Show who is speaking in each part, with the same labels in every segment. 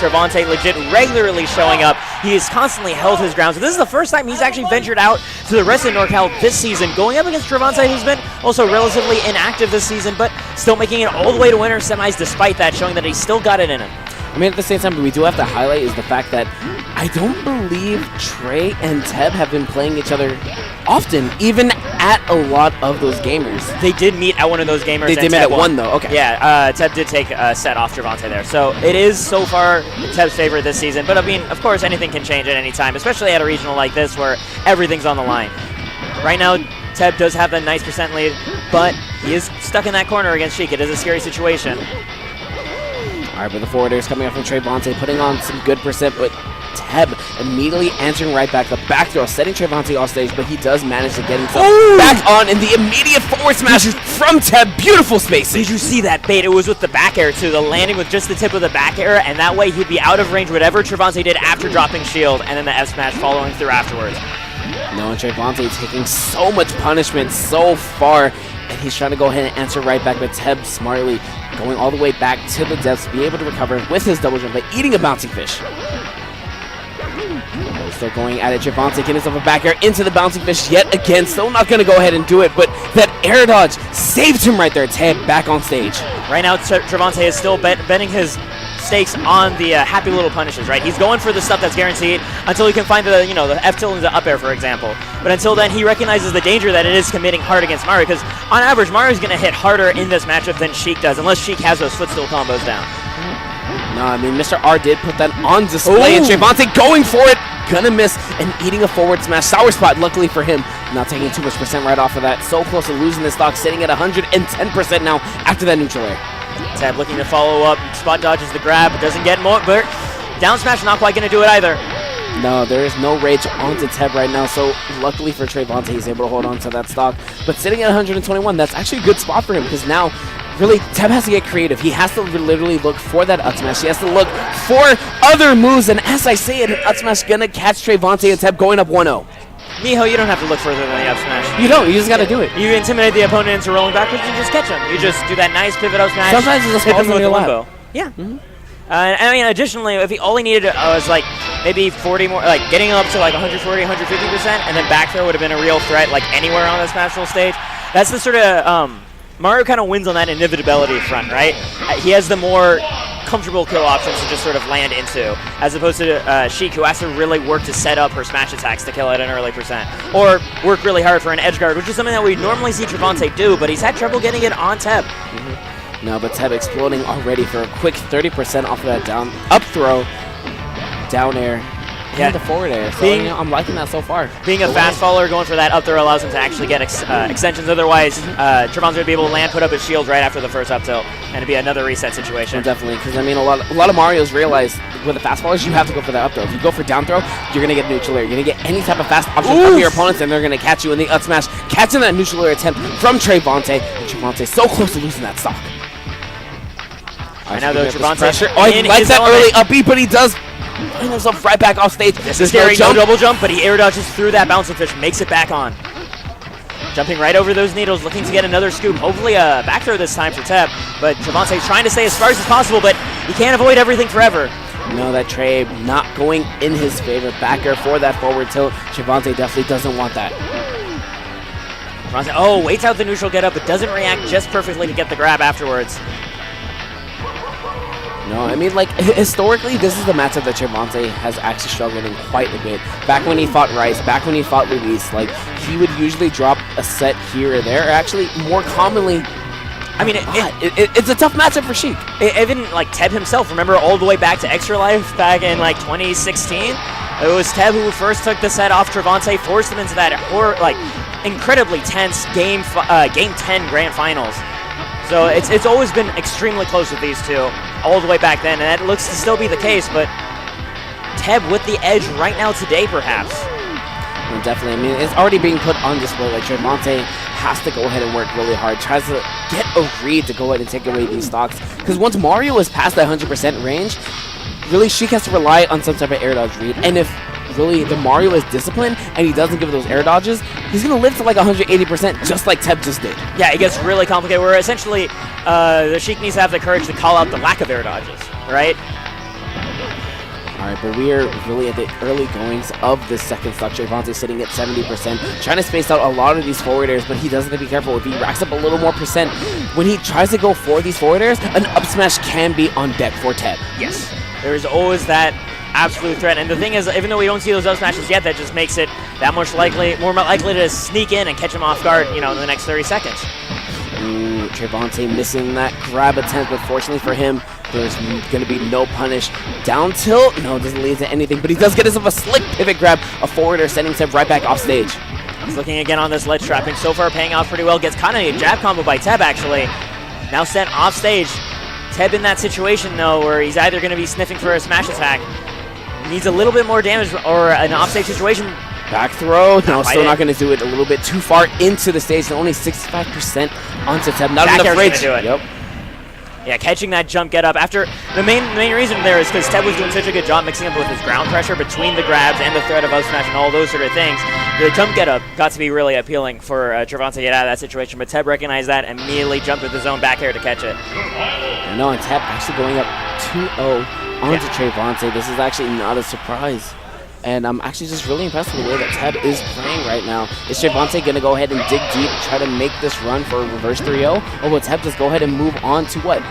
Speaker 1: Trevonte legit regularly showing up. He has constantly held his ground. So this is the first time he's actually ventured out to the rest of NorCal this season, going up against Trevonte, who's been also relatively inactive this season, but still making it all the way to winter semis despite that, showing that he's still got it in him.
Speaker 2: I mean, at the same time, we do have to highlight is the fact that I don't believe Trey and Teb have been playing each other often, even at a lot of those gamers.
Speaker 1: They did meet at one of those gamers.
Speaker 2: They did meet at one, though. Okay.
Speaker 1: Yeah, Teb did take a set off Trevonte there. So it is so far Teb's favorite this season. But, I mean, of course, anything can change at any time, especially at a regional like this where everything's on the line. Right now, Teb does have a nice percent lead, but he is stuck in that corner against Sheik. It is a scary situation.
Speaker 2: All right, but the forwarder is coming up from Trevonte, putting on some good percent, but Teb immediately answering right back. The back throw, setting Trevonte off stage, but he does manage to get himself back on in the immediate forward smashes from Teb. Beautiful spacing.
Speaker 1: Did you see that bait? It was with the back air, too. The landing with just the tip of the back air, and that way he'd be out of range whatever Trevonte did after dropping shield, and then the F smash following through afterwards.
Speaker 2: No, and Trevonte taking so much punishment so far, and he's trying to go ahead and answer right back, but Teb smartly going all the way back to the depths, be able to recover with his double jump by eating a bouncing fish. Still going at it, Trevonte getting himself a back air into the bouncing fish yet again. Still not going to go ahead and do it, but that air dodge saved him right there. Teb back on stage.
Speaker 1: Right now, Trevonte is still betting his stakes on the happy little punishes, right? He's going for the stuff that's guaranteed until he can find the, the F tilt and the up air, for example. But until then, he recognizes the danger that it is committing hard against Mario, because on average, Mario's going to hit harder in this matchup than Sheik does, unless Sheik has those footstool combos down.
Speaker 2: No, I mean, Mr. R did put that on display, and Trevonte going for it, gonna miss, and eating a forward smash. Sour spot, luckily for him, not taking too much percent right off of that. So close to losing this stock, sitting at 110% now after that neutral air.
Speaker 1: Teb looking to follow up, spot dodges the grab, but doesn't get more, but down smash not quite gonna do it either.
Speaker 2: No, there is no rage onto Teb right now, so luckily for Trevonte, he's able to hold on to that stock. But sitting at 121, that's actually a good spot for him, because now, really, Teb has to get creative. He has to literally look for that up smash. He has to look for other moves, and as I say it, an up smash gonna catch Trevonte and Teb going up 1-0.
Speaker 1: Miho, you don't have to look further than the up smash.
Speaker 2: You don't. You just got to do it.
Speaker 1: You intimidate the opponent into rolling backwards and just catch him. You just do that nice pivot up smash.
Speaker 2: Sometimes it just falls on your lap.
Speaker 1: Yeah. Mm-hmm. I mean, additionally, if all he needed was like maybe 40 more, like getting up to like 140, 150%, and then back throw would have been a real threat, like anywhere on this national stage. That's the sort of Mario kind of wins on that inevitability front, right? He has the more comfortable kill options to just sort of land into, as opposed to Sheik, who has to really work to set up her smash attacks to kill at an early percent, or work really hard for an edge guard, which is something that we normally see Trevonte do, but he's had trouble getting it on Teb.
Speaker 2: Mm-hmm. No, but Teb exploding already for a quick 30% off of that down up throw, down air, and the forward air. So I'm liking that so far. Being
Speaker 1: a fast follower, going for that up throw allows him to actually get extensions. Otherwise, Trevonte would be able to land, put up his shield right after the first up tilt, and it'd be another reset situation.
Speaker 2: Well, definitely, because I mean, a lot of Marios realize with the fast followers, you have to go for that up throw. If you go for down throw, you're going to get neutral air. You're going to get any type of fast option from your opponents, and they're going to catch you in the up smash, catching that neutral air attempt from Trevonte, and Trevonte so close to losing that stock.
Speaker 1: Right now, though, Trevonte
Speaker 2: he likes that early up B, but he does find himself right back off stage.
Speaker 1: This is scary, no double jump, but he air dodges through that bouncing fish, makes it back on. Jumping right over those needles, looking to get another scoop. Hopefully a back throw this time for Teb, but Trevonte's trying to stay as far as possible, but he can't avoid everything forever.
Speaker 2: No, that Trey not going in his favor. Back air for that forward tilt. Trevonte definitely doesn't want that.
Speaker 1: Trevonte, waits out the neutral get up, but doesn't react just perfectly to get the grab afterwards.
Speaker 2: No, I mean, like, historically, this is the matchup that Trevonte has actually struggled in quite a bit. Back when he fought Rice, back when he fought Luis, like, he would usually drop a set here or there. Actually, more commonly, I mean, it's a tough matchup for Sheik.
Speaker 1: Even, like, Teb himself, remember all the way back to Extra Life back in, like, 2016? It was Teb who first took the set off Trevonte, forced him into that, incredibly tense Game 10 Grand Finals. So it's always been extremely close with these two, all the way back then, and that looks to still be the case, but Teb with the edge right now today, perhaps.
Speaker 2: Well, definitely. I mean, it's already being put on display. Like, Trevonte has to go ahead and work really hard, tries to get a read to go ahead and take away these stocks, because once Mario is past that 100% range, really Sheik has to rely on some type of air dodge read, and if really the Mario is disciplined and he doesn't give those air dodges, he's going to live to like 180% just like Teb just did.
Speaker 1: Yeah, it gets really complicated where essentially the Sheik needs to have the courage to call out the lack of air dodges, right?
Speaker 2: Alright, but we are really at the early goings of the second stock. Trevonte sitting at 70%, trying to space out a lot of these forward airs, but he does have to be careful. If he racks up a little more percent, when he tries to go for these forward airs, an up smash can be on deck for TEB.
Speaker 1: Yes, there is always that absolute threat, and the thing is, even though we don't see those up smashes yet, that just makes it that much more likely to sneak in and catch him off guard, you know, in the next 30 seconds.
Speaker 2: Ooh, Trevonte missing that grab attempt, but fortunately for him, there's going to be no punish. Down tilt, no, doesn't lead to anything, but he does get himself a slick pivot grab, a forwarder, sending TEB right back off stage.
Speaker 1: He's looking again on this ledge trapping, so far paying off pretty well. Gets kind of a jab combo by TEB, actually. Now sent off stage. TEB in that situation, though, where he's either going to be sniffing for a smash attack, needs a little bit more damage, or an offstage situation.
Speaker 2: Back throw, no, still not going to do it. A little bit too far into the stage, and only 65% onto TEB. Not enough rage.
Speaker 1: Do it.
Speaker 2: Yep.
Speaker 1: Yeah, catching that jump get up after the main reason there is because TEB was doing such a good job mixing up with his ground pressure between the grabs and the threat of up smash and all those sort of things. The jump get up got to be really appealing for Trevonte to get out of that situation, but TEB recognized that and immediately jumped with his own back air to catch it.
Speaker 2: No, and TEB actually going up 2-0 onto Trevonte. This is actually not a surprise. And I'm actually just really impressed with the way that TEB is playing right now. Is Trevonte going to go ahead and dig deep, try to make this run for a reverse 3-0? Or will TEB just go ahead and move on to what?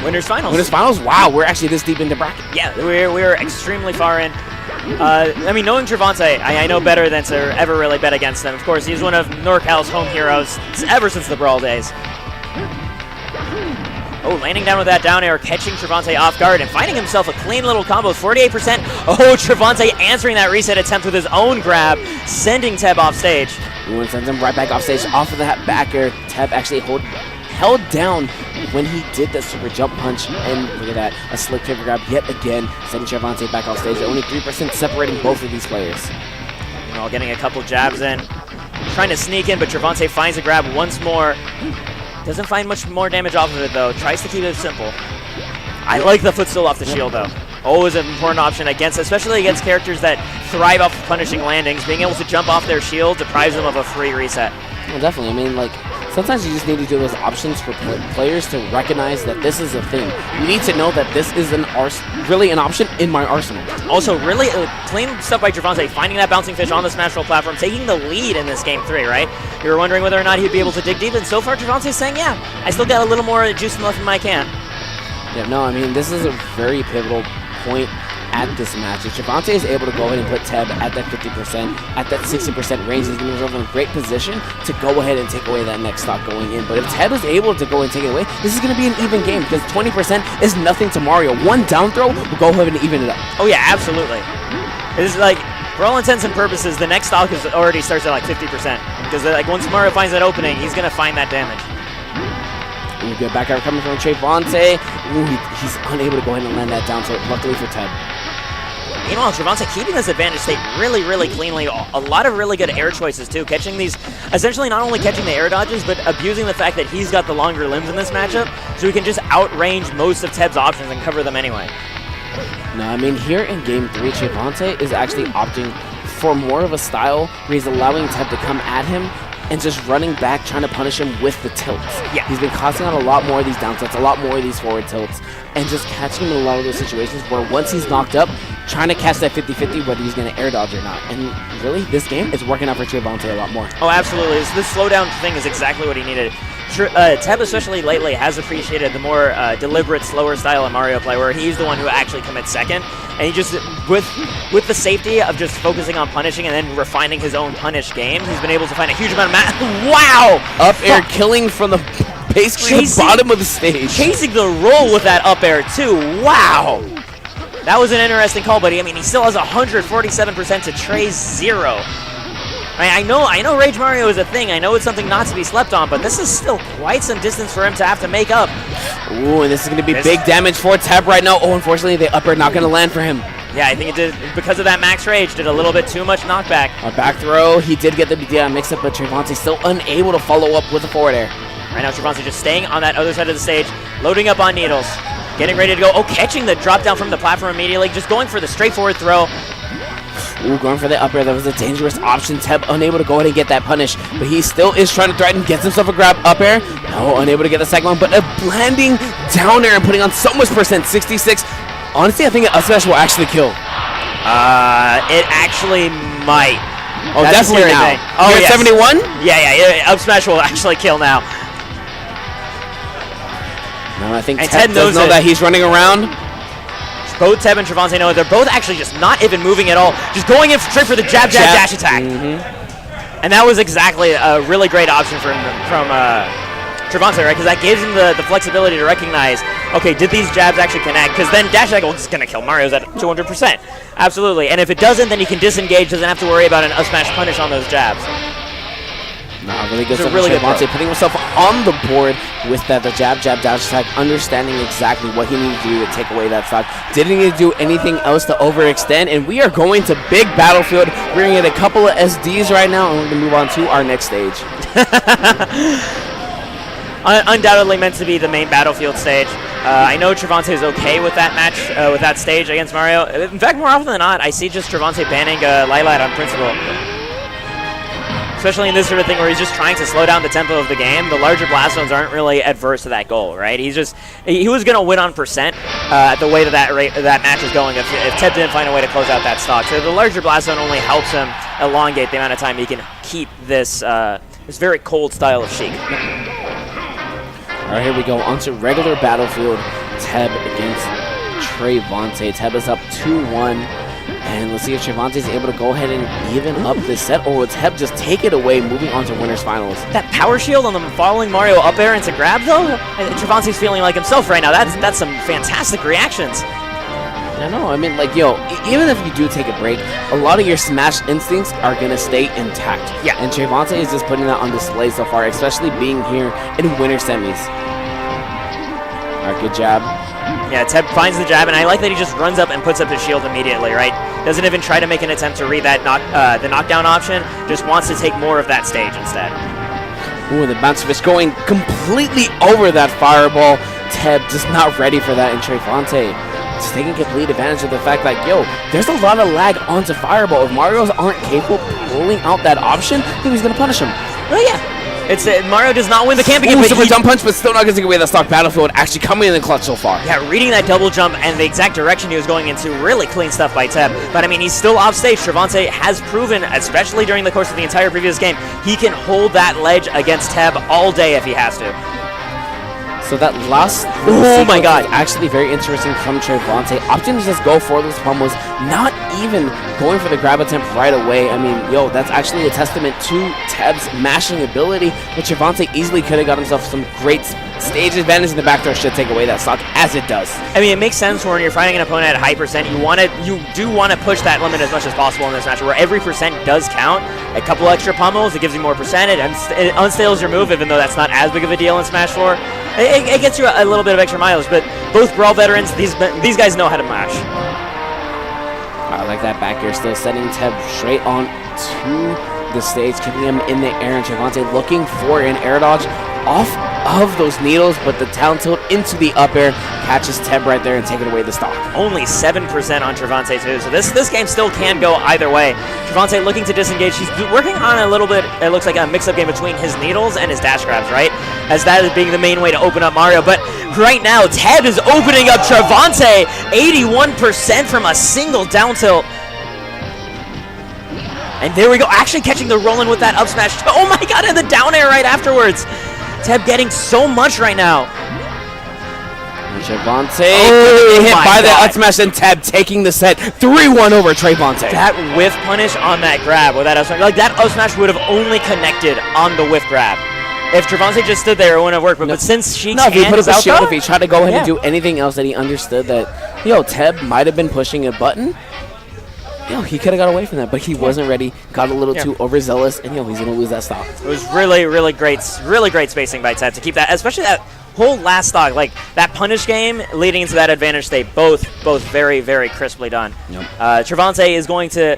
Speaker 1: Winners Finals.
Speaker 2: Winners Finals? Wow, we're actually this deep in the bracket.
Speaker 1: Yeah, we're extremely far in. I mean, knowing Trevonte, I know better than to ever really bet against him. Of course, he's one of NorCal's home heroes ever since the Brawl days. Oh, landing down with that down air, catching Trevonte off guard and finding himself a clean little combo, 48%. Oh, Trevonte answering that reset attempt with his own grab, sending TEB off stage.
Speaker 2: Ooh, and sends him right back off stage off of that back air. TEB actually held down when he did the super jump punch, and look at that, a slick pivot grab yet again, sending Trevonte back off stage. Only 3% separating both of these players.
Speaker 1: You know, getting a couple jabs in, trying to sneak in, but Trevonte finds a grab once more. Doesn't find much more damage off of it, though. Tries to keep it simple. I like the footstool off the shield, though. Always an important option against, especially against characters that thrive off of punishing landings. Being able to jump off their shield deprives them of a free reset.
Speaker 2: Well, definitely. I mean, like, sometimes you just need to do those options for players to recognize that this is a thing. You need to know that this is really an option in my arsenal.
Speaker 1: Also, really clean stuff by Trevonte, finding that bouncing fish on the Smash Roll platform, taking the lead in this Game 3, right? You were wondering whether or not he'd be able to dig deep, and so far Trevonte's saying, yeah, I still got a little more juice left in my can.
Speaker 2: Yeah, no, I mean, this is a very pivotal point at this match. If Trevonte is able to go ahead and put TEB at that 50%, at that 60% range, he's going to be himself in a great position to go ahead and take away that next stock going in. But if TEB is able to go and take it away, this is going to be an even game because 20% is nothing to Mario. One down throw will go ahead and even it up.
Speaker 1: Oh yeah, absolutely. This is like, for all intents and purposes, the next stock already starts at like 50%. Because like once Mario finds that opening, he's going to find that damage.
Speaker 2: Ooh, good back out coming from Trevonte. Ooh, he's unable to go ahead and land that down, so luckily for TEB.
Speaker 1: Meanwhile, Trevonte keeping this advantage state really, really cleanly. A lot of really good air choices, too. Catching these, essentially not only catching the air dodges, but abusing the fact that he's got the longer limbs in this matchup, so he can just outrange most of TEB's options and cover them anyway.
Speaker 2: No, I mean, here in Game 3, Trevonte is actually opting for more of a style where he's allowing TEB to come at him and just running back, trying to punish him with the tilts.
Speaker 1: Yeah.
Speaker 2: He's been causing out a lot more of these down tilts, a lot more of these forward tilts, and just catching him in a lot of those situations where once he's knocked up, trying to catch that 50-50 whether he's going to air dodge or not. And really, this game is working out for Trevonte a lot more.
Speaker 1: Oh, absolutely. This slowdown thing is exactly what he needed. TEB, especially lately, has appreciated the more deliberate, slower style of Mario play, where he's the one who actually commits second, and he just, with the safety of just focusing on punishing and then refining his own punish game, he's been able to find a huge amount of wow!
Speaker 2: Up air killing from the basically the bottom of the stage.
Speaker 1: Chasing the roll with that up air, too. Wow! That was an interesting call, but I mean, he still has 147% to Trey's 0. I know Rage Mario is a thing. I know it's something not to be slept on, but this is still quite some distance for him to have to make up.
Speaker 2: Ooh, and this is going to be big damage for TEB right now. Oh, unfortunately, the up air not going to land for him.
Speaker 1: Yeah, I think it did, because of that max rage, did a little bit too much knockback.
Speaker 2: A back throw, he did get the mix-up, but Trevonte still unable to follow up with a forward air.
Speaker 1: Right now, Trevonte just staying on that other side of the stage, loading up on needles, getting ready to go. Oh, catching the drop down from the platform immediately, just going for the straightforward throw.
Speaker 2: Ooh, going for the up air. That was a dangerous option. TEB unable to go ahead and get that punish, but he still is trying to threaten, gets himself a grab up air. No, unable to get the second one, but a landing down air and putting on so much percent, 66. Honestly, I think a up smash will actually kill.
Speaker 1: It actually might.
Speaker 2: Oh,
Speaker 1: That's
Speaker 2: definitely
Speaker 1: the
Speaker 2: now.
Speaker 1: thing. Oh,
Speaker 2: You're
Speaker 1: yes.
Speaker 2: at 71?
Speaker 1: Yeah. Up smash will actually kill now.
Speaker 2: No, I think
Speaker 1: And
Speaker 2: Ted knows that he's running around.
Speaker 1: Both Teb and Trevonte know it. They're both actually just not even moving at all. Just going in straight for the jab, dash attack. And that was exactly a really great option from Trevonte, right? Because that gives him the flexibility to recognize, okay, did these jabs actually connect? Because then dash attack is going to kill Mario's at 200%. Absolutely. And if it doesn't, then he can disengage, doesn't have to worry about an up smash punish on those jabs.
Speaker 2: No, really good stuff.
Speaker 1: Really good
Speaker 2: Trevonte putting himself on the board with the jab, dash attack, understanding exactly what he needed to do to take away that stock. Didn't need to do anything else to overextend, and we are going to big battlefield. We're going to get a couple of SDs right now, and we're going to move on to our next stage.
Speaker 1: Undoubtedly meant to be the main battlefield stage. I know Trevonte is okay with that match, with that stage against Mario. In fact, more often than not, I see just Trevonte banning Light on principle. Especially in this sort of thing where he's just trying to slow down the tempo of the game. The larger blast zones aren't really adverse to that goal, right? He was going to win on percent the way that match was going if Ted didn't find a way to close out that stock. So the larger blast zone only helps him elongate the amount of time he can keep this this very cold style of Sheik.
Speaker 2: All right, here we go. Onto regular battlefield. Teb against Trevonte. Teb is up 2-1. And let's see if Trevonte is able to go ahead and even up this set, or will Teb just take it away, moving on to winners finals.
Speaker 1: That power shield on the following Mario up air into grab, though? Trevonte's feeling like himself right now. That's some fantastic reactions.
Speaker 2: I know. I mean, like, yo, even if you do take a break, a lot of your smash instincts are going to stay intact.
Speaker 1: Yeah.
Speaker 2: And Trevonte is just putting that on display so far, especially being here in winter semis. All right, good jab.
Speaker 1: Yeah, Teb finds the jab, and I like that he just runs up and puts up his shield immediately, right? Doesn't even try to make an attempt to read that the knockdown option, just wants to take more of that stage instead.
Speaker 2: Ooh, the bounce fish going completely over that fireball. Teb just not ready for that, and Trevonte just taking complete advantage of the fact that, yo, there's a lot of lag onto fireball. If Mario's aren't capable of pulling out that option, then he's going to punish him.
Speaker 1: Oh, yeah. It's Mario does not win the camping game.
Speaker 2: Super jump punch, but still not going to take away that stock battlefield. Actually coming in the clutch so far.
Speaker 1: Yeah, reading that double jump and the exact direction he was going into, really clean stuff by Teb. But I mean, he's still off stage. Trevonte has proven, especially during the course of the entire previous game, he can hold that ledge against Teb all day if he has to.
Speaker 2: So that last actually very interesting from Trevonte. Opting to just go for those pummels, not even going for the grab attempt right away. I mean, yo, that's actually a testament to Teb's mashing ability, but Trevonte easily could have got himself some great stage advantage, in the back throw should take away that stock, as it does. I
Speaker 1: mean, it makes sense when you're fighting an opponent at high percent. You do want to push that limit as much as possible in this match, where every percent does count. A couple extra pummels, it gives you more percentage, and it unstales your move, even though that's not as big of a deal in Smash 4. It gets you a little bit of extra mileage, but both Brawl veterans, these guys know how to mash.
Speaker 2: I like that back air, still sending Teb straight on to the stage, keeping him in the air, and Trevonte looking for an air dodge off of those needles, but the down tilt into the up air catches Teb right there and taking away the stock.
Speaker 1: Only 7% on Trevonte too, so this game still can go either way. Trevonte looking to disengage. He's working on a little bit, it looks like a mix-up game between his needles and his dash grabs, right? As that is being the main way to open up Mario, but right now Teb is opening up Trevonte, 81% from a single down tilt. And there we go, actually catching the rolling with that up smash. Oh my god, and the down air right afterwards. Teb getting so much right now.
Speaker 2: And Trevonte hit by the up smash, and Teb taking the set 3-1 over Trevonte.
Speaker 1: That whiff punish on that grab with that up smash, like that up smash would have only connected on the whiff grab. If Trevonte just stood there, it wouldn't have worked. But since Sheik's
Speaker 2: if he put up a shield,
Speaker 1: though,
Speaker 2: if he tried to go ahead and do anything else that he understood that, yo, Teb might have been pushing a button, yo, he could have got away from that, but he wasn't ready, got a little too overzealous, and yo, he's going to lose that stock.
Speaker 1: It was really great spacing by Teb to keep that, especially that whole last stock, like that punish game leading into that advantage state, both very crisply done.
Speaker 2: Yep.
Speaker 1: Trevonte is going to